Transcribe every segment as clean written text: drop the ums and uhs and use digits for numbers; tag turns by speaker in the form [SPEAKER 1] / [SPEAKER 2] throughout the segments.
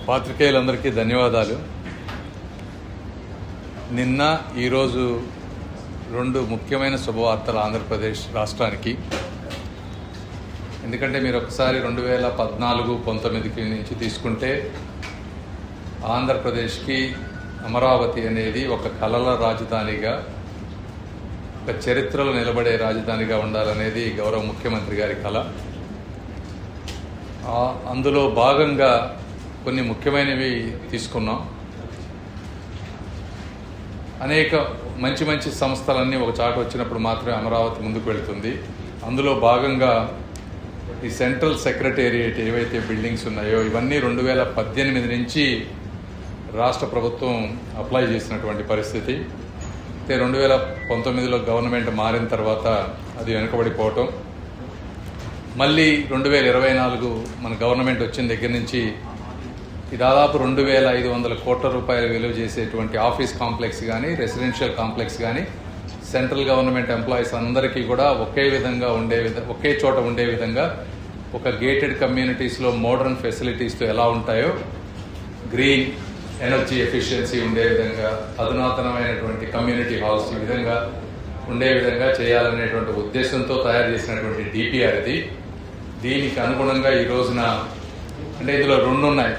[SPEAKER 1] పాత్రికేయులందరికీ ధన్యవాదాలు. నిన్న ఈరోజు రెండు ముఖ్యమైన శుభవార్తలు ఆంధ్రప్రదేశ్ రాష్ట్రానికి. ఎందుకంటే మీరు ఒకసారి 2014-19 నుంచి తీసుకుంటే ఆంధ్రప్రదేశ్కి అమరావతి అనేది ఒక కలల రాజధానిగా, ఒక చరిత్రలో నిలబడే రాజధానిగా ఉండాలనేది గౌరవ ముఖ్యమంత్రి గారి కళ. అందులో భాగంగా కొన్ని ముఖ్యమైనవి తీసుకున్నాం. అనేక మంచి సంస్థలన్నీ ఒక చాట వచ్చినప్పుడు మాత్రమే అమరావతి ముందుకు వెళుతుంది. అందులో భాగంగా ఈ సెంట్రల్ సెక్రటేరియట్ ఏవైతే బిల్డింగ్స్ ఉన్నాయో ఇవన్నీ 2018 నుంచి రాష్ట్ర ప్రభుత్వం అప్లై చేసినటువంటి పరిస్థితి. అయితే 2019లో గవర్నమెంట్ మారిన తర్వాత అది వెనుకబడిపోవటం, మళ్ళీ 2024 మన గవర్నమెంట్ వచ్చిన దగ్గర నుంచి ఈ దాదాపు 2,500 కోట్ల రూపాయలు విలువ చేసేటువంటి ఆఫీస్ కాంప్లెక్స్ కానీ, రెసిడెన్షియల్ కాంప్లెక్స్ కానీ సెంట్రల్ గవర్నమెంట్ ఎంప్లాయీస్ అందరికీ కూడా ఒకే చోట ఉండే విధంగా ఒక గేటెడ్ కమ్యూనిటీస్లో మోడర్న్ ఫెసిలిటీస్తో ఎలా ఉంటాయో గ్రీన్ ఎనర్జీ ఎఫిషియన్సీ ఉండే విధంగా, అధునాతనమైనటువంటి కమ్యూనిటీ హాల్స్ ఈ విధంగా ఉండే విధంగా చేయాలనేటువంటి ఉద్దేశంతో తయారు చేసినటువంటి డిపిఆర్ ఇది. దీనికి అనుగుణంగా ఈ రోజున అంటే ఇందులో రెండు ఉన్నాయి.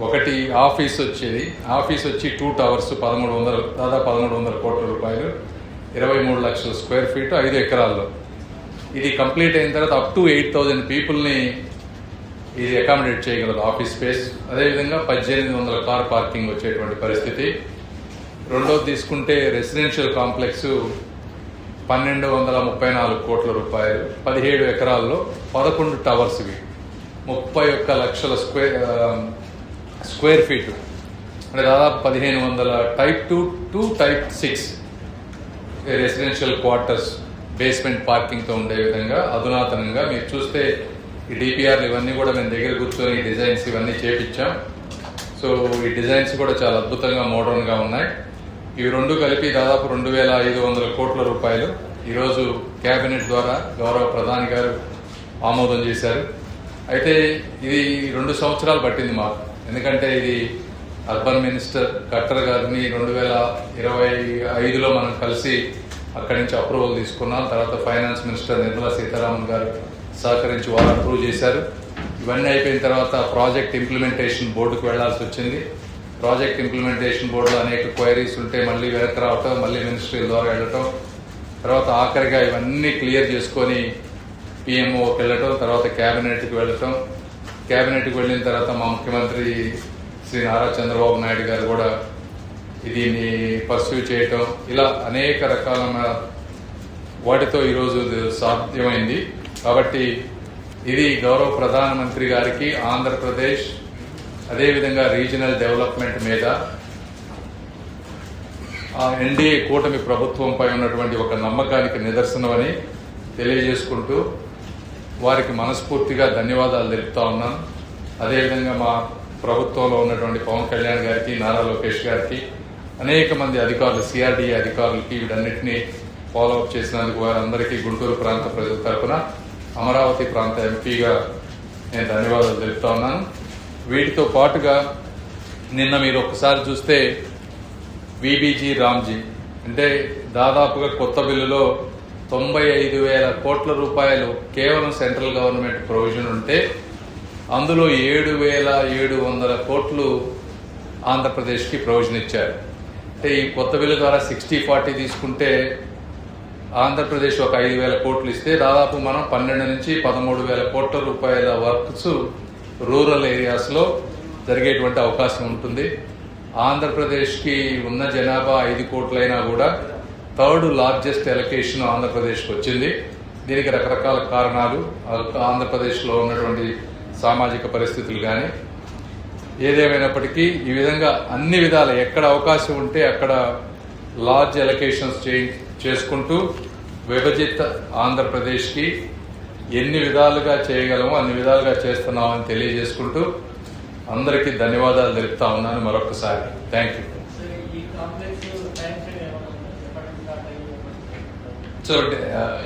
[SPEAKER 1] ఒకటి ఆఫీస్ వచ్చి 2 టవర్స్ దాదాపు 1,300 కోట్ల రూపాయలు, 23 లక్షల స్క్వేర్ ఫీట్, 5 ఎకరాల్లో. ఇది కంప్లీట్ అయిన తర్వాత అప్ టు 8,000 పీపుల్ని ఇది అకామిడేట్ చేయగలదు ఆఫీస్ స్పేస్. అదేవిధంగా 1,800 కార్ పార్కింగ్ వచ్చేటువంటి పరిస్థితి. రెండోది తీసుకుంటే రెసిడెన్షియల్ కాంప్లెక్స్ 1,234 కోట్ల రూపాయలు, 17 ఎకరాల్లో, 11 టవర్స్, ఇవి 31 లక్షల స్క్వేర్ ఫీట్, అంటే దాదాపు 1,500 type 2 to type 6 residential quarters basement పార్కింగ్తో ఉండే విధంగా అధునాతనంగా. మీరు చూస్తే ఈ డిపిఆర్లు ఇవన్నీ కూడా మేము దగ్గర కూర్చొని ఈ డిజైన్స్ ఇవన్నీ చేపించాం. సో ఈ డిజైన్స్ కూడా చాలా అద్భుతంగా మోడర్న్గా ఉన్నాయి. ఇవి రెండు కలిపి దాదాపు 2,500 కోట్ల రూపాయలు ఈరోజు కేబినెట్ ద్వారా గౌరవ ప్రధాని గారు ఆమోదం చేశారు. అయితే ఇది 2 సంవత్సరాలు పట్టింది మాకు. ఎందుకంటే ఇది అర్బన్ మినిస్టర్ ఖట్టర్ గారిని 2025లో మనం కలిసి అక్కడి నుంచి అప్రూవల్ తీసుకున్నాం. తర్వాత ఫైనాన్స్ మినిస్టర్ నిర్మలా సీతారామన్ గారు సహకరించి వారు అప్రూవ్ చేశారు. ఇవన్నీ అయిపోయిన తర్వాత ప్రాజెక్ట్ ఇంప్లిమెంటేషన్ బోర్డుకు వెళ్లాల్సి వచ్చింది. ప్రాజెక్ట్ ఇంప్లిమెంటేషన్ బోర్డులో అనేక క్వైరీస్ ఉంటే మళ్ళీ వెనక్కి రావటం, మళ్ళీ మినిస్ట్రీ ద్వారా వెళ్ళటం, తర్వాత ఆఖరిగా ఇవన్నీ క్లియర్ చేసుకొని పిఎంఓకి వెళ్ళటం, తర్వాత క్యాబినెట్కి వెళ్ళటం. క్యాబినెట్కి వెళ్ళిన తర్వాత మా ముఖ్యమంత్రి శ్రీ నారా చంద్రబాబు నాయుడు గారు కూడా దీన్ని పర్స్యూ చేయటం, ఇలా అనేక రకాలైన వాటితో ఈరోజు సాధ్యమైంది. కాబట్టి ఇది గౌరవ ప్రధానమంత్రి గారికి ఆంధ్రప్రదేశ్ అదేవిధంగా రీజనల్ డెవలప్మెంట్ మీద ఆ ఎన్డీఏ కూటమి ప్రభుత్వంపై ఉన్నటువంటి ఒక నమ్మకానికి నిదర్శనమని తెలియజేసుకుంటూ వారికి మనస్ఫూర్తిగా ధన్యవాదాలు తెలుపుతా ఉన్నాను. అదేవిధంగా మా ప్రభుత్వంలో ఉన్నటువంటి పవన్ కళ్యాణ్ గారికి, నారా లోకేష్ గారికి, అనేక మంది అధికారులు, సిఆర్డీఏ అధికారులకి వీటన్నిటినీ ఫాలోఅప్ చేసినందుకు వారందరికీ గుంటూరు ప్రాంత ప్రజల తరఫున, అమరావతి ప్రాంత ఎంపీగా నేను ధన్యవాదాలు తెలుపుతా ఉన్నాను. వీటితో పాటుగా నిన్న మీరు ఒక్కసారి చూస్తే విబిజీ రామ్జీ అంటే దాదాపుగా కొత్త బిల్లులో 95,000 కోట్ల రూపాయలు కేవలం సెంట్రల్ గవర్నమెంట్ ప్రొవిజన్ ఉంటే అందులో 7,700 కోట్లు ఆంధ్రప్రదేశ్కి ప్రొవిజన్ ఇచ్చారు. అంటే ఈ కొత్త బిల్లు ద్వారా 60-40 తీసుకుంటే ఆంధ్రప్రదేశ్ ఒక 5,000 కోట్లు ఇస్తే దాదాపు మనం 12 నుంచి 13,000 కోట్ల రూపాయల వర్క్స్ రూరల్ ఏరియాస్లో జరిగేటువంటి అవకాశం ఉంటుంది. ఆంధ్రప్రదేశ్కి ఉన్న జనాభా 5 కోట్లైనా కూడా 3rd లార్జెస్ట్ ఎలకేషన్ ఆంధ్రప్రదేశ్కి వచ్చింది. దీనికి రకరకాల కారణాలు, ఆంధ్రప్రదేశ్లో ఉన్నటువంటి సామాజిక పరిస్థితులు కానీ, ఏదేమైనప్పటికీ ఈ విధంగా అన్ని విధాల ఎక్కడ అవకాశం ఉంటే అక్కడ లార్జ్ ఎలకేషన్స్ చేసుకుంటూ విభజిత ఆంధ్రప్రదేశ్కి ఎన్ని విధాలుగా చేయగలమో అన్ని విధాలుగా చేస్తున్నామని తెలియజేసుకుంటూ అందరికీ ధన్యవాదాలు తెలుపుతా ఉన్నాను మరొకసారి. Thank you. సో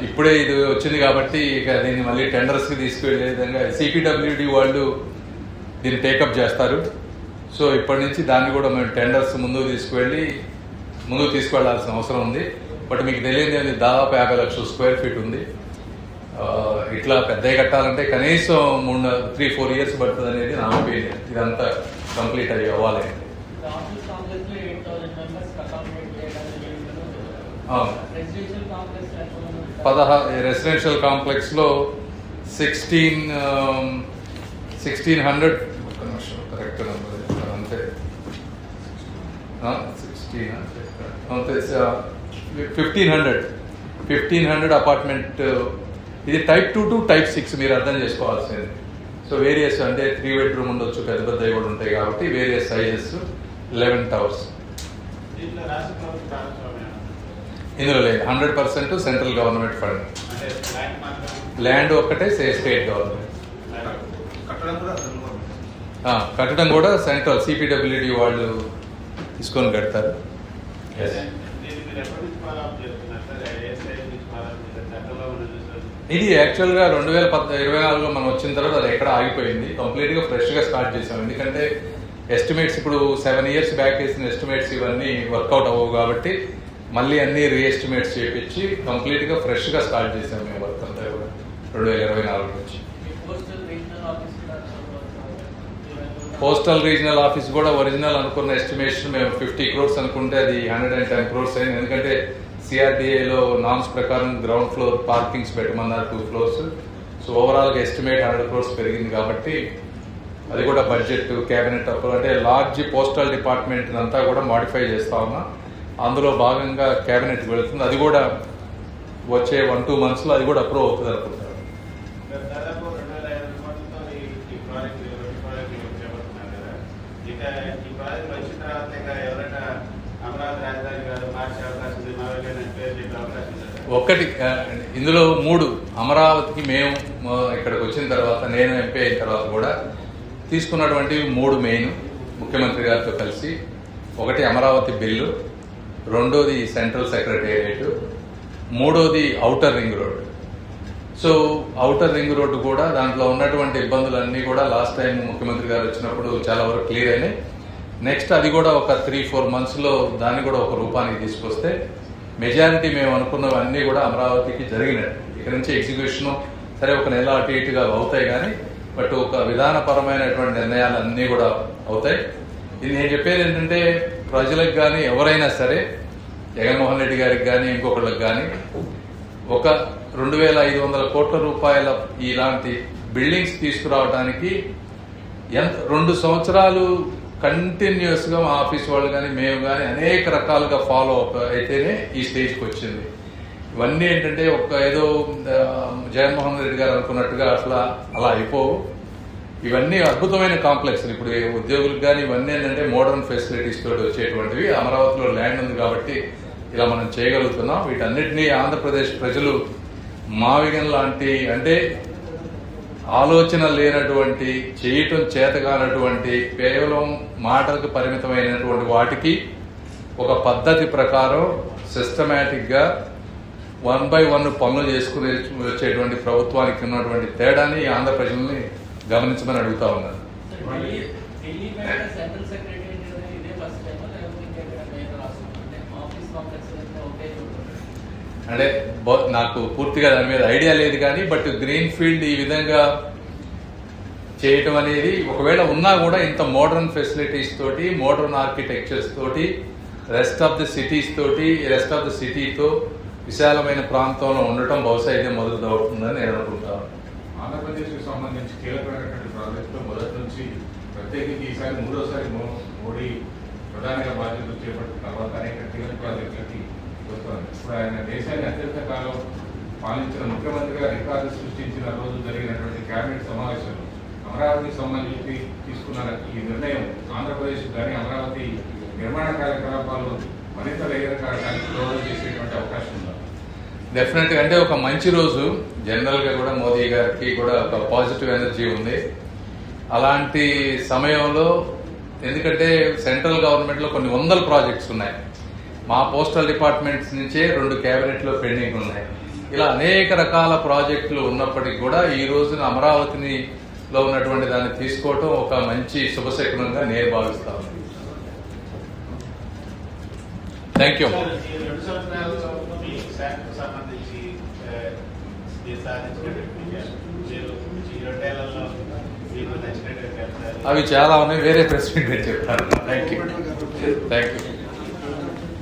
[SPEAKER 1] ఇప్పుడే ఇది వచ్చింది కాబట్టి ఇక దీన్ని మళ్ళీ టెండర్స్కి తీసుకువెళ్ళే విధంగా సిపిడబ్ల్యూడి వాళ్ళు దీన్ని టేకప్ చేస్తారు. సో ఇప్పటి నుంచి దాన్ని కూడా మేము టెండర్స్ ముందుకు తీసుకువెళ్లాల్సిన అవసరం ఉంది. బట్ మీకు తెలియదు, దాదాపు 50 లక్షల స్క్వేర్ ఫీట్ ఉంది. ఇట్లా పెద్దవి కట్టాలంటే కనీసం 3-4 ఇయర్స్ పడుతుంది అనేది నా ఒపీనియన్. ఇదంతా కంప్లీట్ అవ్వాలి. రెసిడెన్షియల్ కాంప్లెక్స్ లో 1600 కరెక్ట్ నెంబర్ అంతే 1500 అపార్ట్మెంట్. ఇది టైప్ 2 టు టైప్ 6 మీరు అర్థం చేసుకోవాల్సింది. సో వేరియస్ అంటే 3 బెడ్రూమ్ ఉండొచ్చు, పెద్ద పెద్దవి కూడా ఉంటాయి కాబట్టి వేరియస్ సైజెస్, 11 టవర్స్. ఇందులో లేదు, 100% సెంట్రల్ గవర్నమెంట్ ఫండ్. ల్యాండ్ ఒక్కటే స్టేట్ గవర్నమెంట్. కట్టడం కూడా సెంట్రల్ CPWD వాళ్ళు తీసుకొని కడతారు. ఇది యాక్చువల్గా 2024లో మనం వచ్చిన తర్వాత అది ఎక్కడ ఆగిపోయింది. కంప్లీట్గా ఫ్రెష్గా స్టార్ట్ చేసాం. ఎందుకంటే ఎస్టిమేట్స్ ఇప్పుడు 7 ఇయర్స్ బ్యాక్ వేసిన ఎస్టిమేట్స్ ఇవన్నీ వర్కౌట్ అవ్వవు కాబట్టి మళ్ళీ అన్ని రీఎస్టిమేట్స్ చేయించి కంప్లీట్గా ఫ్రెష్గా స్టార్ట్ చేసాం మేము వర్క్ అంతా కూడా 2024 నుంచి. పోస్టల్ రీజనల్ ఆఫీస్ కూడా ఒరిజినల్ అనుకున్న ఎస్టిమేషన్ మేము 50 crores అనుకుంటే అది 110 crores అయింది. ఎందుకంటే CRDAలో నామ్స్ ప్రకారం గ్రౌండ్ ఫ్లోర్ పార్కింగ్స్ పెట్టమన్నారు 2 floors. సో ఓవరాల్గా ఎస్టిమేట్ 100 crores పెరిగింది కాబట్టి అది కూడా బడ్జెట్ క్యాబినెట్ అప్రూవ్ అంటే లార్జ్ పోస్టల్ డిపార్ట్మెంట్ అంతా కూడా మాడిఫై చేస్తా ఉన్నా. అందులో భాగంగా క్యాబినెట్ వెళుతుంది. అది కూడా వచ్చే 1-2 months అది కూడా అప్రూవ్ అవుతుంది అనుకుంటారు. ఒక్కటి ఇందులో 3 అమరావతికి మేము ఇక్కడికి వచ్చిన తర్వాత, నేను ఎంపీ అయిన తర్వాత కూడా తీసుకున్నటువంటి 3 మెయిన్ ముఖ్యమంత్రి గారితో కలిసి. ఒకటి అమరావతి బిల్లు, రెండోది సెంట్రల్ సెక్రటేరియట్, మూడోది outer ring road. So outer ring road కూడా దాంట్లో ఉన్నటువంటి ఇబ్బందులన్నీ కూడా లాస్ట్ టైం ముఖ్యమంత్రి గారు వచ్చినప్పుడు చాలా వరకు క్లియర్ అయినాయి. నెక్స్ట్ అది కూడా ఒక 3-4 monthsలో దాన్ని కూడా ఒక రూపానికి తీసుకొస్తే మెజారిటీ మేము అనుకున్నవన్నీ కూడా అమరావతికి జరిగినట్టు. ఇక్కడ నుంచి ఎగ్జిక్యూషన్ సరే ఒక నెల అటు ఇటుగా అవుతాయి కానీ బట్ ఒక విధానపరమైనటువంటి నిర్ణయాలు అన్నీ కూడా అవుతాయి. ఇది నేను చెప్పేది ఏంటంటే ప్రజలకు కానీ ఎవరైనా సరే, జగన్మోహన్ రెడ్డి గారికి కానీ ఇంకొకళ్ళకి కానీ ఒక 2,500 కోట్ల రూపాయల ఇలాంటి బిల్డింగ్స్ తీసుకురావడానికి 2 సంవత్సరాలు కంటిన్యూస్గా మా ఆఫీస్ వాళ్ళు కానీ మేము కానీ అనేక రకాలుగా ఫాలో అప్ అయితేనే ఈ స్టేజ్కి వచ్చింది. ఇవన్నీ ఏంటంటే ఏదో జగన్మోహన్ రెడ్డి గారు అనుకున్నట్టుగా అలా అయిపోవు. ఇవన్నీ అద్భుతమైన కాంప్లెక్స్. ఇప్పుడు ఉద్యోగులకు కానీ ఇవన్నీ ఏంటంటే మోడర్న్ ఫెసిలిటీస్ తోటి వచ్చేటువంటివి. అమరావతిలో ల్యాండ్ ఉంది కాబట్టి ఇలా మనం చేయగలుగుతున్నాం. వీటన్నిటినీ ఆంధ్రప్రదేశ్ ప్రజలు మావిగన్ లాంటి అంటే ఆలోచన లేనటువంటి, చేయటం చేతగానటువంటి, కేవలం మాటలకు పరిమితమైనటువంటి వాటికి ఒక పద్ధతి ప్రకారం సిస్టమేటిక్గా 1 by 1 పనులు చేసుకుని వచ్చేటువంటి ప్రభుత్వానికి ఉన్నటువంటి తేడాని ఆంధ్ర ప్రజల్ని గమనించమని అడుగుతా ఉన్నాను. అంటే నాకు పూర్తిగా దాని మీద ఐడియా లేదు కానీ బట్ గ్రీన్ ఫీల్డ్ ఈ విధంగా చేయటం అనేది ఒకవేళ ఉన్నా కూడా ఇంత మోడర్న్ ఫెసిలిటీస్ తోటి, మోడర్న్ ఆర్కిటెక్చర్స్ తోటి, రెస్ట్ ఆఫ్ ది సిటీతో విశాలమైన ప్రాంతంలో ఉండటం బహుశా ఇదే మొదలు అవుతుందని నేను అనుకుంటాను.
[SPEAKER 2] ఆంధ్రప్రదేశ్కి సంబంధించి కీలకమైనటువంటి ప్రాజెక్టులో మొదటి నుంచి ప్రత్యేకించి ఈసారి 3వసారి మోడీ ప్రధానిగా బాధ్యతలు చేపట్టిన తర్వాత అనేక కీలక ప్రాజెక్టులకి వస్తుంది. ఇప్పుడు ఆయన దేశాన్ని అత్యంత కాలం పాలించిన ముఖ్యమంత్రిగా రికార్డు సృష్టించిన రోజు జరిగినటువంటి కేబినెట్ సమావేశంలో అమరావతికి సంబంధించి తీసుకున్న ఈ నిర్ణయం ఆంధ్రప్రదేశ్ కానీ అమరావతి నిర్మాణ కార్యకలాపాలు మరింత వేగకారకానికి దోహదం చేసేటువంటి అవకాశం ఉందా?
[SPEAKER 1] డెఫినెట్గా. అంటే ఒక మంచి రోజు జనరల్గా కూడా మోదీ గారికి కూడా ఒక పాజిటివ్ ఎనర్జీ ఉంది. అలాంటి సమయంలో ఎందుకంటే సెంట్రల్ గవర్నమెంట్లో కొన్ని 100 ప్రాజెక్ట్స్ ఉన్నాయి. మా పోస్టల్ డిపార్ట్మెంట్స్ నుంచే 2 క్యాబినెట్లో పెండింగ్ ఉన్నాయి. ఇలా అనేక రకాల ప్రాజెక్టులు ఉన్నప్పటికీ కూడా ఈ రోజున అమరావతిని లో ఉన్నటువంటి దాన్ని తీసుకోవటం ఒక మంచి శుభశకునంగా నేను భావిస్తాను. Thank you.
[SPEAKER 3] సార్, ఈ 2 సంవత్సరాల్లో మీ శాఖకు సంబంధించి మీరు సాధించినటువంటి విజయాలు, మీరు ఈ 2 ఏళ్లలో మీకు నచ్చినటువంటి ఫలితాలు
[SPEAKER 1] అవి చాలా ఉన్నాయి, వేరే ప్రెసిడెంట్ చెప్తాను. Thank you.